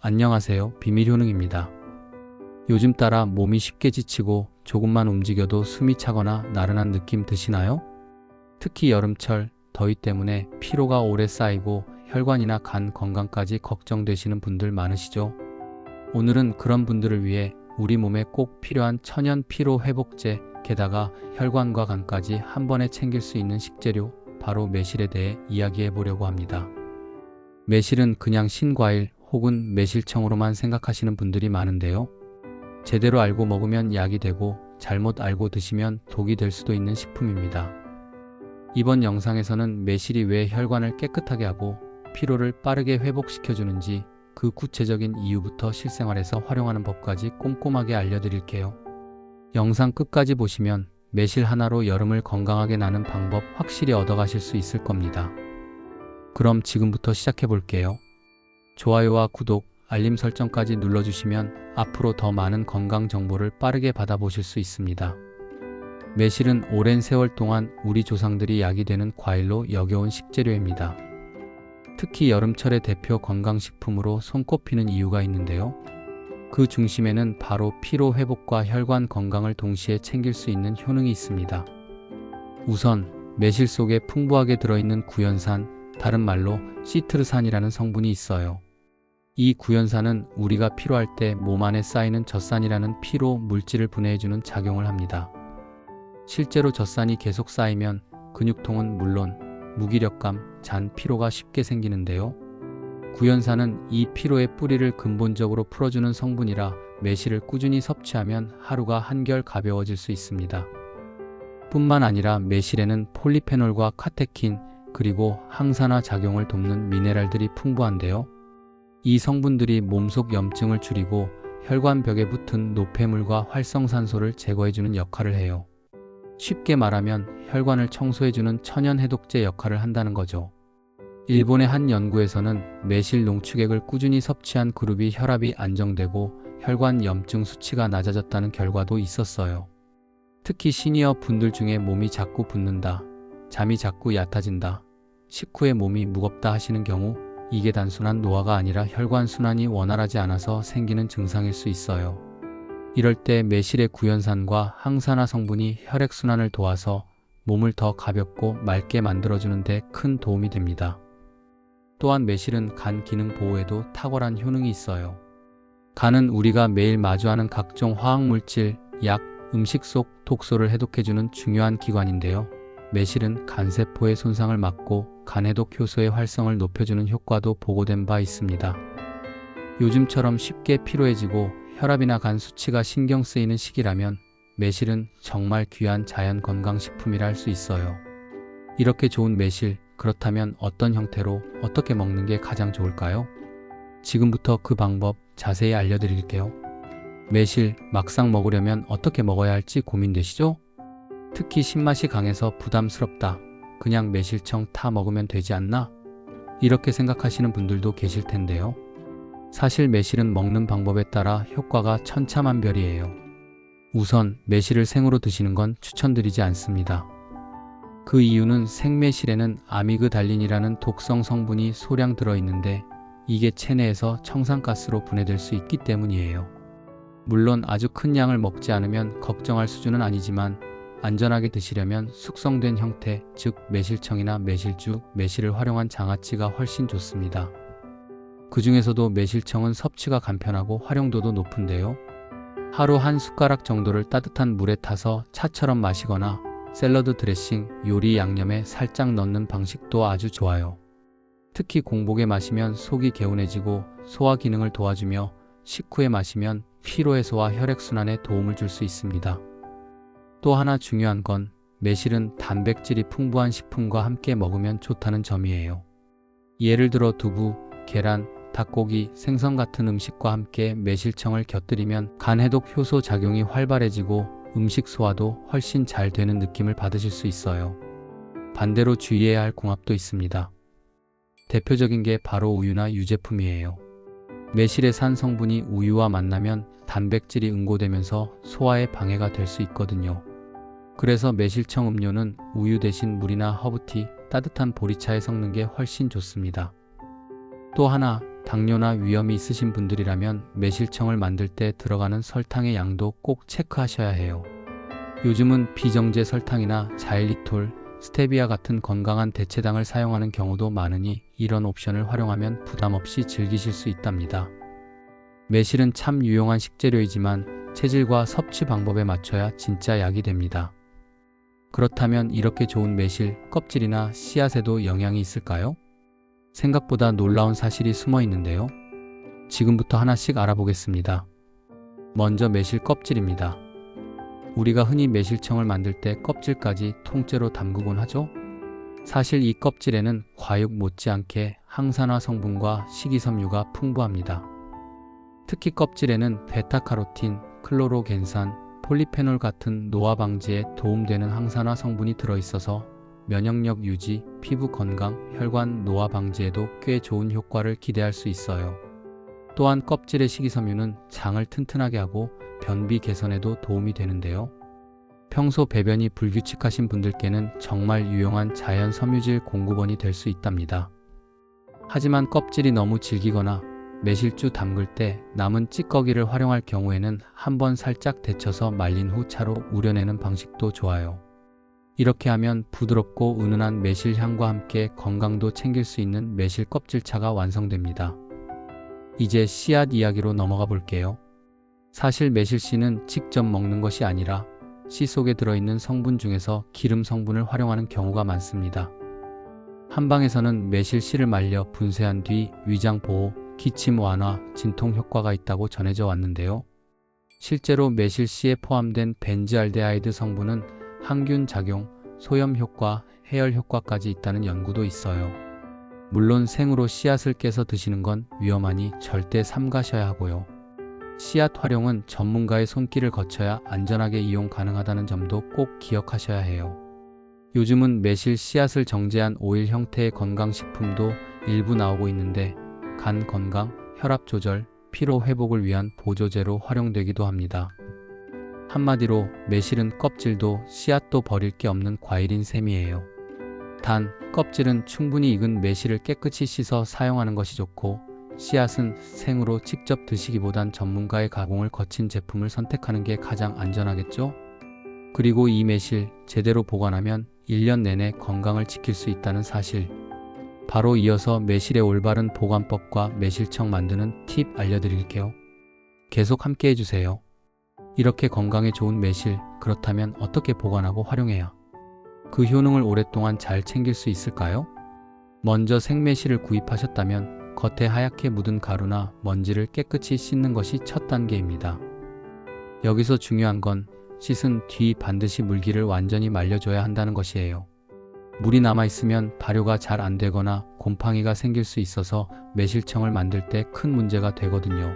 안녕하세요. 비밀효능입니다. 요즘 따라 몸이 쉽게 지치고 조금만 움직여도 숨이 차거나 나른한 느낌 드시나요? 특히 여름철 더위 때문에 피로가 오래 쌓이고 혈관이나 간 건강까지 걱정되시는 분들 많으시죠? 오늘은 그런 분들을 위해 우리 몸에 꼭 필요한 천연 피로 회복제, 게다가 혈관과 간까지 한 번에 챙길 수 있는 식재료, 바로 매실에 대해 이야기해 보려고 합니다. 매실은 그냥 신과일 혹은 매실청으로만 생각하시는 분들이 많은데요. 제대로 알고 먹으면 약이 되고 잘못 알고 드시면 독이 될 수도 있는 식품입니다. 이번 영상에서는 매실이 왜 혈관을 깨끗하게 하고 피로를 빠르게 회복시켜주는지, 그 구체적인 이유부터 실생활에서 활용하는 법까지 꼼꼼하게 알려드릴게요. 영상 끝까지 보시면 매실 하나로 여름을 건강하게 나는 방법 확실히 얻어가실 수 있을 겁니다. 그럼 지금부터 시작해 볼게요. 좋아요와 구독, 알림 설정까지 눌러주시면 앞으로 더 많은 건강 정보를 빠르게 받아보실 수 있습니다. 매실은 오랜 세월 동안 우리 조상들이 약이 되는 과일로 여겨온 식재료입니다. 특히 여름철의 대표 건강식품으로 손꼽히는 이유가 있는데요. 그 중심에는 바로 피로 회복과 혈관 건강을 동시에 챙길 수 있는 효능이 있습니다. 우선 매실 속에 풍부하게 들어있는 구연산, 다른 말로 시트르산이라는 성분이 있어요. 이 구연산은 우리가 피로할 때 몸 안에 쌓이는 젖산이라는 피로 물질을 분해해주는 작용을 합니다. 실제로 젖산이 계속 쌓이면 근육통은 물론 무기력감, 잔, 피로가 쉽게 생기는데요. 구연산은 이 피로의 뿌리를 근본적으로 풀어주는 성분이라 매실을 꾸준히 섭취하면 하루가 한결 가벼워질 수 있습니다. 뿐만 아니라 매실에는 폴리페놀과 카테킨, 그리고 항산화 작용을 돕는 미네랄들이 풍부한데요. 이 성분들이 몸속 염증을 줄이고 혈관벽에 붙은 노폐물과 활성산소를 제거해주는 역할을 해요. 쉽게 말하면 혈관을 청소해주는 천연 해독제 역할을 한다는 거죠. 일본의 한 연구에서는 매실 농축액을 꾸준히 섭취한 그룹이 혈압이 안정되고 혈관 염증 수치가 낮아졌다는 결과도 있었어요. 특히 시니어 분들 중에 몸이 자꾸 붓는다, 잠이 자꾸 얕아진다, 식후에 몸이 무겁다 하시는 경우, 이게 단순한 노화가 아니라 혈관 순환이 원활하지 않아서 생기는 증상일 수 있어요. 이럴 때 매실의 구연산과 항산화 성분이 혈액순환을 도와서 몸을 더 가볍고 맑게 만들어주는 데 큰 도움이 됩니다. 또한 매실은 간 기능 보호에도 탁월한 효능이 있어요. 간은 우리가 매일 마주하는 각종 화학물질, 약, 음식 속 독소를 해독해주는 중요한 기관인데요. 매실은 간세포의 손상을 막고 간해독 효소의 활성을 높여주는 효과도 보고된 바 있습니다. 요즘처럼 쉽게 피로해지고 혈압이나 간 수치가 신경 쓰이는 시기라면 매실은 정말 귀한 자연 건강식품이라 할 수 있어요. 이렇게 좋은 매실, 그렇다면 어떤 형태로 어떻게 먹는 게 가장 좋을까요? 지금부터 그 방법 자세히 알려드릴게요. 매실 막상 먹으려면 어떻게 먹어야 할지 고민되시죠? 특히 신맛이 강해서 부담스럽다, 그냥 매실청 타 먹으면 되지 않나? 이렇게 생각하시는 분들도 계실 텐데요. 사실 매실은 먹는 방법에 따라 효과가 천차만별이에요. 우선 매실을 생으로 드시는 건 추천드리지 않습니다. 그 이유는 생매실에는 아미그달린이라는 독성 성분이 소량 들어있는데 이게 체내에서 청산가스로 분해될 수 있기 때문이에요. 물론 아주 큰 양을 먹지 않으면 걱정할 수준은 아니지만 안전하게 드시려면 숙성된 형태, 즉 매실청이나 매실주, 매실을 활용한 장아찌가 훨씬 좋습니다. 그 중에서도 매실청은 섭취가 간편하고 활용도도 높은데요. 하루 한 숟가락 정도를 따뜻한 물에 타서 차처럼 마시거나 샐러드 드레싱, 요리 양념에 살짝 넣는 방식도 아주 좋아요. 특히 공복에 마시면 속이 개운해지고 소화 기능을 도와주며 식후에 마시면 피로 해소와 혈액순환에 도움을 줄 수 있습니다. 또 하나 중요한 건 매실은 단백질이 풍부한 식품과 함께 먹으면 좋다는 점이에요. 예를 들어 두부, 계란, 닭고기, 생선 같은 음식과 함께 매실청을 곁들이면 간해독 효소 작용이 활발해지고 음식 소화도 훨씬 잘 되는 느낌을 받으실 수 있어요. 반대로 주의해야 할 궁합도 있습니다. 대표적인 게 바로 우유나 유제품이에요. 매실의 산 성분이 우유와 만나면 단백질이 응고되면서 소화에 방해가 될 수 있거든요. 그래서 매실청 음료는 우유 대신 물이나 허브티, 따뜻한 보리차에 섞는 게 훨씬 좋습니다. 또 하나, 당뇨나 위염이 있으신 분들이라면 매실청을 만들 때 들어가는 설탕의 양도 꼭 체크하셔야 해요. 요즘은 비정제 설탕이나 자일리톨, 스테비아 같은 건강한 대체당을 사용하는 경우도 많으니 이런 옵션을 활용하면 부담 없이 즐기실 수 있답니다. 매실은 참 유용한 식재료이지만 체질과 섭취 방법에 맞춰야 진짜 약이 됩니다. 그렇다면 이렇게 좋은 매실 껍질이나 씨앗에도 영향이 있을까요? 생각보다 놀라운 사실이 숨어 있는데요. 지금부터 하나씩 알아보겠습니다. 먼저 매실 껍질입니다. 우리가 흔히 매실청을 만들 때 껍질까지 통째로 담그곤 하죠? 사실 이 껍질에는 과육 못지않게 항산화 성분과 식이섬유가 풍부합니다. 특히 껍질에는 베타카로틴, 클로로겐산, 폴리페놀 같은 노화 방지에 도움되는 항산화 성분이 들어있어서 면역력 유지, 피부 건강, 혈관 노화 방지에도 꽤 좋은 효과를 기대할 수 있어요. 또한 껍질의 식이섬유는 장을 튼튼하게 하고 변비 개선에도 도움이 되는데요. 평소 배변이 불규칙하신 분들께는 정말 유용한 자연 섬유질 공급원이 될 수 있답니다. 하지만 껍질이 너무 질기거나 매실주 담글 때 남은 찌꺼기를 활용할 경우에는 한번 살짝 데쳐서 말린 후 차로 우려내는 방식도 좋아요. 이렇게 하면 부드럽고 은은한 매실 향과 함께 건강도 챙길 수 있는 매실 껍질차가 완성됩니다. 이제 씨앗 이야기로 넘어가 볼게요. 사실 매실씨는 직접 먹는 것이 아니라 씨 속에 들어있는 성분 중에서 기름 성분을 활용하는 경우가 많습니다. 한방에서는 매실씨를 말려 분쇄한 뒤 위장 보호, 기침 완화, 진통 효과가 있다고 전해져 왔는데요. 실제로 매실씨에 포함된 벤즈알데하이드 성분은 항균 작용, 소염 효과, 해열 효과까지 있다는 연구도 있어요. 물론 생으로 씨앗을 깨서 드시는 건 위험하니 절대 삼가셔야 하고요. 씨앗 활용은 전문가의 손길을 거쳐야 안전하게 이용 가능하다는 점도 꼭 기억하셔야 해요. 요즘은 매실 씨앗을 정제한 오일 형태의 건강식품도 일부 나오고 있는데 간 건강, 혈압 조절, 피로 회복을 위한 보조제로 활용되기도 합니다. 한마디로 매실은 껍질도 씨앗도 버릴 게 없는 과일인 셈이에요. 단, 껍질은 충분히 익은 매실을 깨끗이 씻어 사용하는 것이 좋고 씨앗은 생으로 직접 드시기보단 전문가의 가공을 거친 제품을 선택하는 게 가장 안전하겠죠? 그리고 이 매실 제대로 보관하면 1년 내내 건강을 지킬 수 있다는 사실. 바로 이어서 매실의 올바른 보관법과 매실청 만드는 팁 알려드릴게요. 계속 함께 해주세요. 이렇게 건강에 좋은 매실, 그렇다면 어떻게 보관하고 활용해야 그 효능을 오랫동안 잘 챙길 수 있을까요? 먼저 생매실을 구입하셨다면 겉에 하얗게 묻은 가루나 먼지를 깨끗이 씻는 것이 첫 단계입니다. 여기서 중요한 건 씻은 뒤 반드시 물기를 완전히 말려줘야 한다는 것이에요. 물이 남아있으면 발효가 잘 안 되거나 곰팡이가 생길 수 있어서 매실청을 만들 때 큰 문제가 되거든요.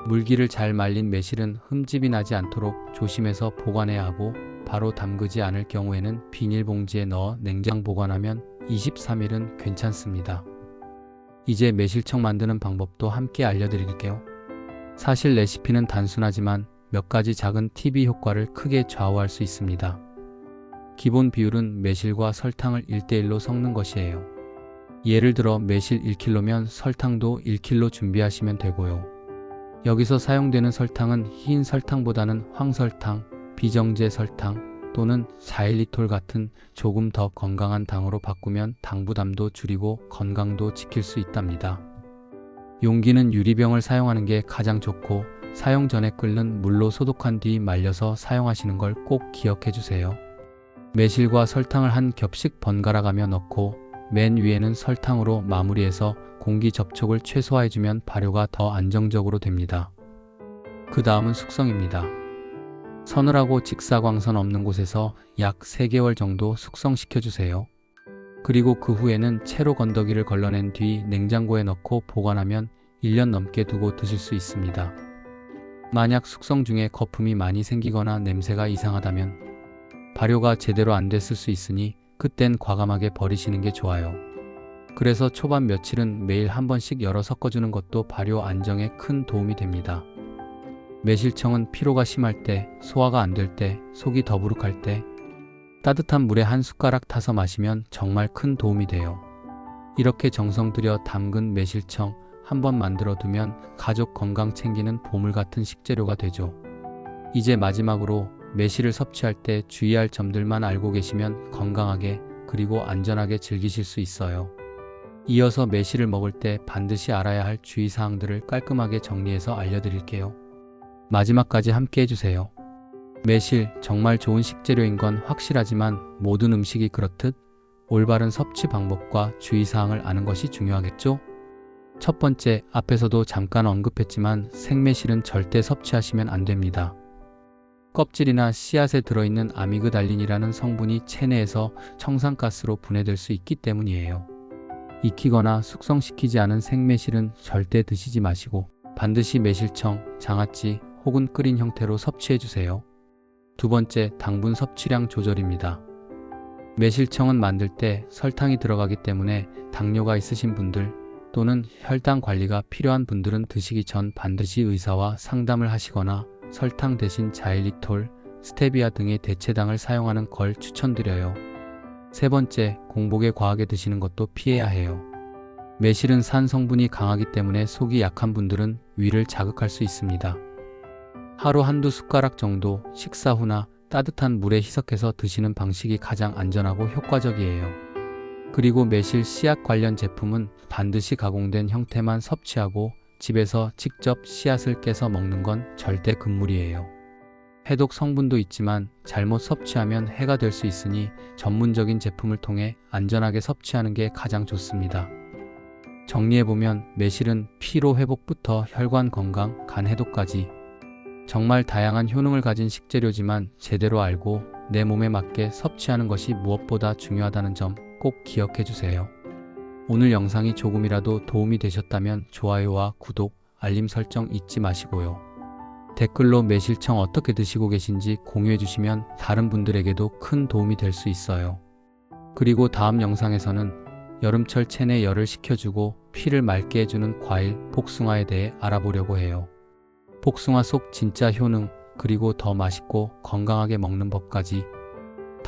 물기를 잘 말린 매실은 흠집이 나지 않도록 조심해서 보관해야 하고 바로 담그지 않을 경우에는 비닐봉지에 넣어 냉장 보관하면 23일은 괜찮습니다. 이제 매실청 만드는 방법도 함께 알려드릴게요. 사실 레시피는 단순하지만 몇 가지 작은 팁이 효과를 크게 좌우할 수 있습니다. 기본 비율은 매실과 설탕을 1:1로 섞는 것이에요. 예를 들어 매실 1kg면 설탕도 1kg 준비하시면 되고요. 여기서 사용되는 설탕은 흰 설탕보다는 황설탕, 비정제 설탕 또는 자일리톨 같은 조금 더 건강한 당으로 바꾸면 당 부담도 줄이고 건강도 지킬 수 있답니다. 용기는 유리병을 사용하는 게 가장 좋고 사용 전에 끓는 물로 소독한 뒤 말려서 사용하시는 걸 꼭 기억해 주세요. 매실과 설탕을 한 겹씩 번갈아 가며 넣고 맨 위에는 설탕으로 마무리해서 공기 접촉을 최소화해주면 발효가 더 안정적으로 됩니다. 그 다음은 숙성입니다. 서늘하고 직사광선 없는 곳에서 약 3개월 정도 숙성시켜주세요. 그리고 그 후에는 채로 건더기를 걸러낸 뒤 냉장고에 넣고 보관하면 1년 넘게 두고 드실 수 있습니다. 만약 숙성 중에 거품이 많이 생기거나 냄새가 이상하다면 발효가 제대로 안 됐을 수 있으니 그땐 과감하게 버리시는 게 좋아요. 그래서 초반 며칠은 매일 한 번씩 열어 섞어주는 것도 발효 안정에 큰 도움이 됩니다. 매실청은 피로가 심할 때, 소화가 안 될 때, 속이 더부룩할 때 따뜻한 물에 한 숟가락 타서 마시면 정말 큰 도움이 돼요. 이렇게 정성 들여 담근 매실청 한번 만들어 두면 가족 건강 챙기는 보물 같은 식재료가 되죠. 이제 마지막으로 매실을 섭취할 때 주의할 점들만 알고 계시면 건강하게 그리고 안전하게 즐기실 수 있어요. 이어서 매실을 먹을 때 반드시 알아야 할 주의사항들을 깔끔하게 정리해서 알려드릴게요. 마지막까지 함께 해주세요. 매실, 정말 좋은 식재료인 건 확실하지만 모든 음식이 그렇듯 올바른 섭취 방법과 주의사항을 아는 것이 중요하겠죠? 첫 번째, 앞에서도 잠깐 언급했지만 생매실은 절대 섭취하시면 안 됩니다. 껍질이나 씨앗에 들어있는 아미그달린이라는 성분이 체내에서 청산가스로 분해될 수 있기 때문이에요. 익히거나 숙성시키지 않은 생매실은 절대 드시지 마시고 반드시 매실청, 장아찌 혹은 끓인 형태로 섭취해주세요. 두 번째, 당분 섭취량 조절입니다. 매실청은 만들 때 설탕이 들어가기 때문에 당뇨가 있으신 분들 또는 혈당 관리가 필요한 분들은 드시기 전 반드시 의사와 상담을 하시거나 설탕 대신 자일리톨, 스테비아 등의 대체당을 사용하는 걸 추천드려요. 세 번째, 공복에 과하게 드시는 것도 피해야 해요. 매실은 산 성분이 강하기 때문에 속이 약한 분들은 위를 자극할 수 있습니다. 하루 한두 숟가락 정도 식사 후나 따뜻한 물에 희석해서 드시는 방식이 가장 안전하고 효과적이에요. 그리고 매실 씨앗 관련 제품은 반드시 가공된 형태만 섭취하고 집에서 직접 씨앗을 깨서 먹는 건 절대 금물이에요. 해독 성분도 있지만 잘못 섭취하면 해가 될 수 있으니 전문적인 제품을 통해 안전하게 섭취하는 게 가장 좋습니다. 정리해보면 매실은 피로 회복부터 혈관 건강, 간 해독까지 정말 다양한 효능을 가진 식재료지만 제대로 알고 내 몸에 맞게 섭취하는 것이 무엇보다 중요하다는 점 꼭 기억해주세요. 오늘 영상이 조금이라도 도움이 되셨다면 좋아요와 구독, 알림 설정 잊지 마시고요. 댓글로 매실청 어떻게 드시고 계신지 공유해주시면 다른 분들에게도 큰 도움이 될 수 있어요. 그리고 다음 영상에서는 여름철 체내 열을 식혀주고 피를 맑게 해주는 과일 복숭아에 대해 알아보려고 해요. 복숭아 속 진짜 효능, 그리고 더 맛있고 건강하게 먹는 법까지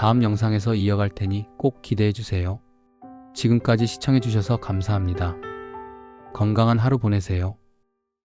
다음 영상에서 이어갈 테니 꼭 기대해주세요. 지금까지 시청해주셔서 감사합니다. 건강한 하루 보내세요.